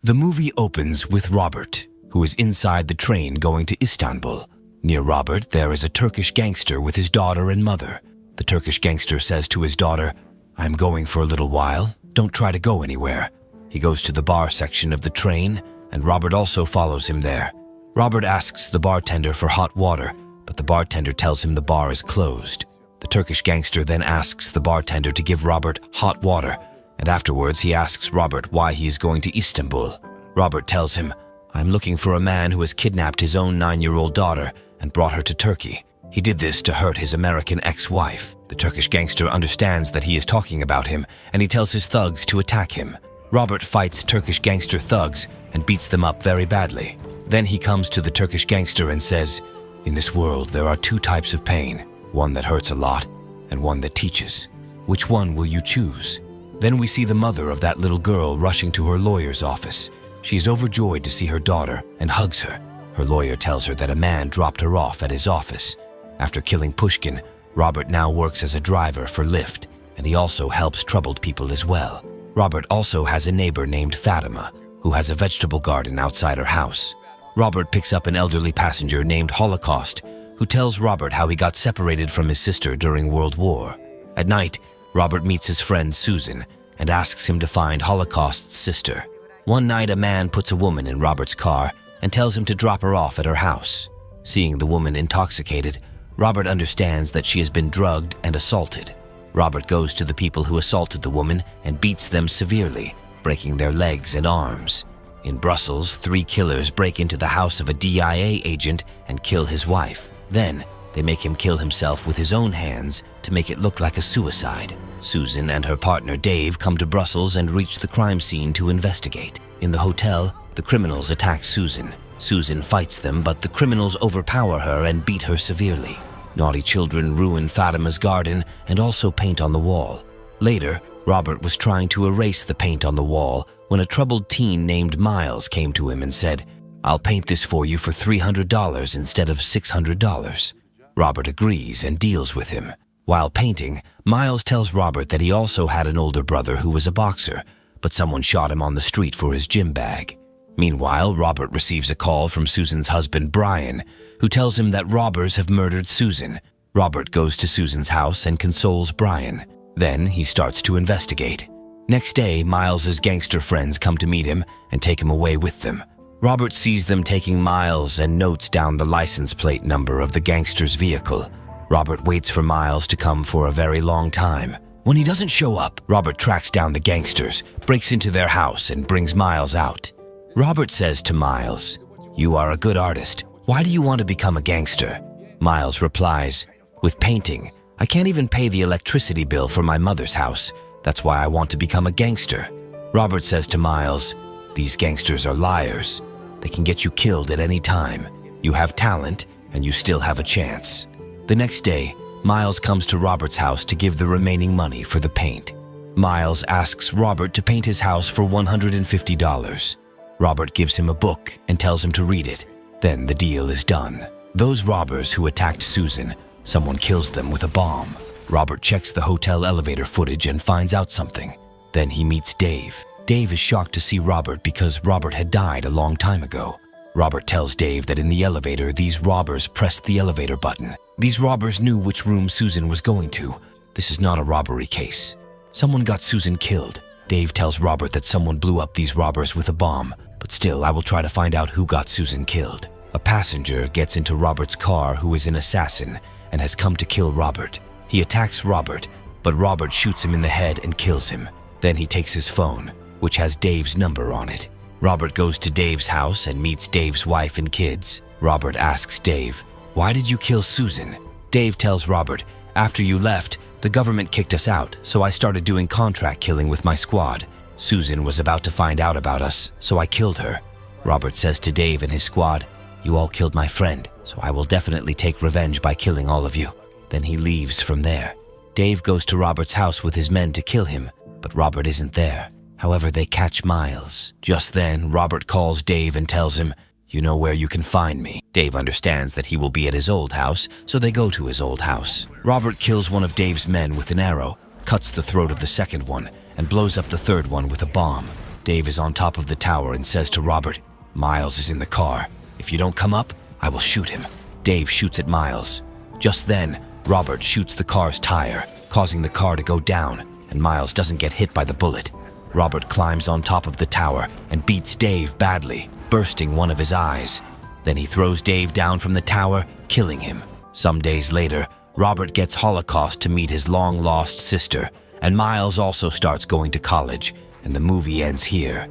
The movie opens with Robert, who is inside the train going to Istanbul. Near Robert, there is a Turkish gangster with his daughter and mother. The Turkish gangster says to his daughter, "I'm going for a little while. Don't try to go anywhere." He goes to the bar section of the train, and Robert also follows him there. Robert asks the bartender for hot water, but the bartender tells him the bar is closed. The Turkish gangster then asks the bartender to give Robert hot water, and afterwards he asks Robert why he is going to Istanbul. Robert tells him, "I'm looking for a man who has kidnapped his own 9-year-old daughter and brought her to Turkey. He did this to hurt his American ex-wife." The Turkish gangster understands that he is talking about him, and he tells his thugs to attack him. Robert fights Turkish gangster thugs and beats them up very badly. Then he comes to the Turkish gangster and says, "In this world, there are 2 types of pain, one that hurts a lot and one that teaches. Which one will you choose?" Then we see the mother of that little girl rushing to her lawyer's office. She is overjoyed to see her daughter and hugs her. Her lawyer tells her that a man dropped her off at his office. After killing Pushkin, Robert now works as a driver for Lyft, and he also helps troubled people as well. Robert also has a neighbor named Fatima, who has a vegetable garden outside her house. Robert picks up an elderly passenger named Holocaust, who tells Robert how he got separated from his sister during World War. At night, Robert meets his friend Susan and asks him to find Holocaust's sister. One night, a man puts a woman in Robert's car and tells him to drop her off at her house. Seeing the woman intoxicated, Robert understands that she has been drugged and assaulted. Robert goes to the people who assaulted the woman and beats them severely, breaking their legs and arms. In Brussels, 3 killers break into the house of a DIA agent and kill his wife. Then, they make him kill himself with his own hands to make it look like a suicide. Susan and her partner Dave come to Brussels and reach the crime scene to investigate. In the hotel, the criminals attack Susan. Susan fights them, but the criminals overpower her and beat her severely. Naughty children ruin Fatima's garden and also paint on the wall. Later, Robert was trying to erase the paint on the wall when a troubled teen named Miles came to him and said, "I'll paint this for you for $300 instead of $600. Robert agrees and deals with him. While painting, Miles tells Robert that he also had an older brother who was a boxer, but someone shot him on the street for his gym bag. Meanwhile, Robert receives a call from Susan's husband, Brian, who tells him that robbers have murdered Susan. Robert goes to Susan's house and consoles Brian. Then he starts to investigate. Next day, Miles's gangster friends come to meet him and take him away with them. Robert sees them taking Miles and notes down the license plate number of the gangster's vehicle. Robert waits for Miles to come for a very long time. When he doesn't show up, Robert tracks down the gangsters, breaks into their house, and brings Miles out. Robert says to Miles, "You are a good artist. Why do you want to become a gangster?" Miles replies, "With painting, I can't even pay the electricity bill for my mother's house. That's why I want to become a gangster." Robert says to Miles, "These gangsters are liars. They can get you killed at any time. You have talent, and you still have a chance." The next day, Miles comes to Robert's house to give the remaining money for the paint. Miles asks Robert to paint his house for $150. Robert gives him a book and tells him to read it. Then the deal is done. Those robbers who attacked Susan, someone kills them with a bomb. Robert checks the hotel elevator footage and finds out something. Then he meets Dave. Dave is shocked to see Robert because Robert had died a long time ago. Robert tells Dave that in the elevator, these robbers pressed the elevator button. These robbers knew which room Susan was going to. This is not a robbery case. Someone got Susan killed. Dave tells Robert that someone blew up these robbers with a bomb, but still, I will try to find out who got Susan killed. A passenger gets into Robert's car who is an assassin and has come to kill Robert. He attacks Robert, but Robert shoots him in the head and kills him. Then he takes his phone, which has Dave's number on it. Robert goes to Dave's house and meets Dave's wife and kids. Robert asks Dave, "Why did you kill Susan?" Dave tells Robert, "After you left, the government kicked us out, so I started doing contract killing with my squad. Susan was about to find out about us, so I killed her." Robert says to Dave and his squad, "You all killed my friend, so I will definitely take revenge by killing all of you." Then he leaves from there. Dave goes to Robert's house with his men to kill him, but Robert isn't there. However, they catch Miles. Just then, Robert calls Dave and tells him, "You know where you can find me." Dave understands that he will be at his old house, so they go to his old house. Robert kills one of Dave's men with an arrow, cuts the throat of the second one, and blows up the third one with a bomb. Dave is on top of the tower and says to Robert, "Miles is in the car. If you don't come up, I will shoot him." Dave shoots at Miles. Just then, Robert shoots the car's tire, causing the car to go down, and Miles doesn't get hit by the bullet. Robert climbs on top of the tower and beats Dave badly, bursting one of his eyes. Then he throws Dave down from the tower, killing him. Some days later, Robert gets Holocaust to meet his long-lost sister, and Miles also starts going to college, and the movie ends here.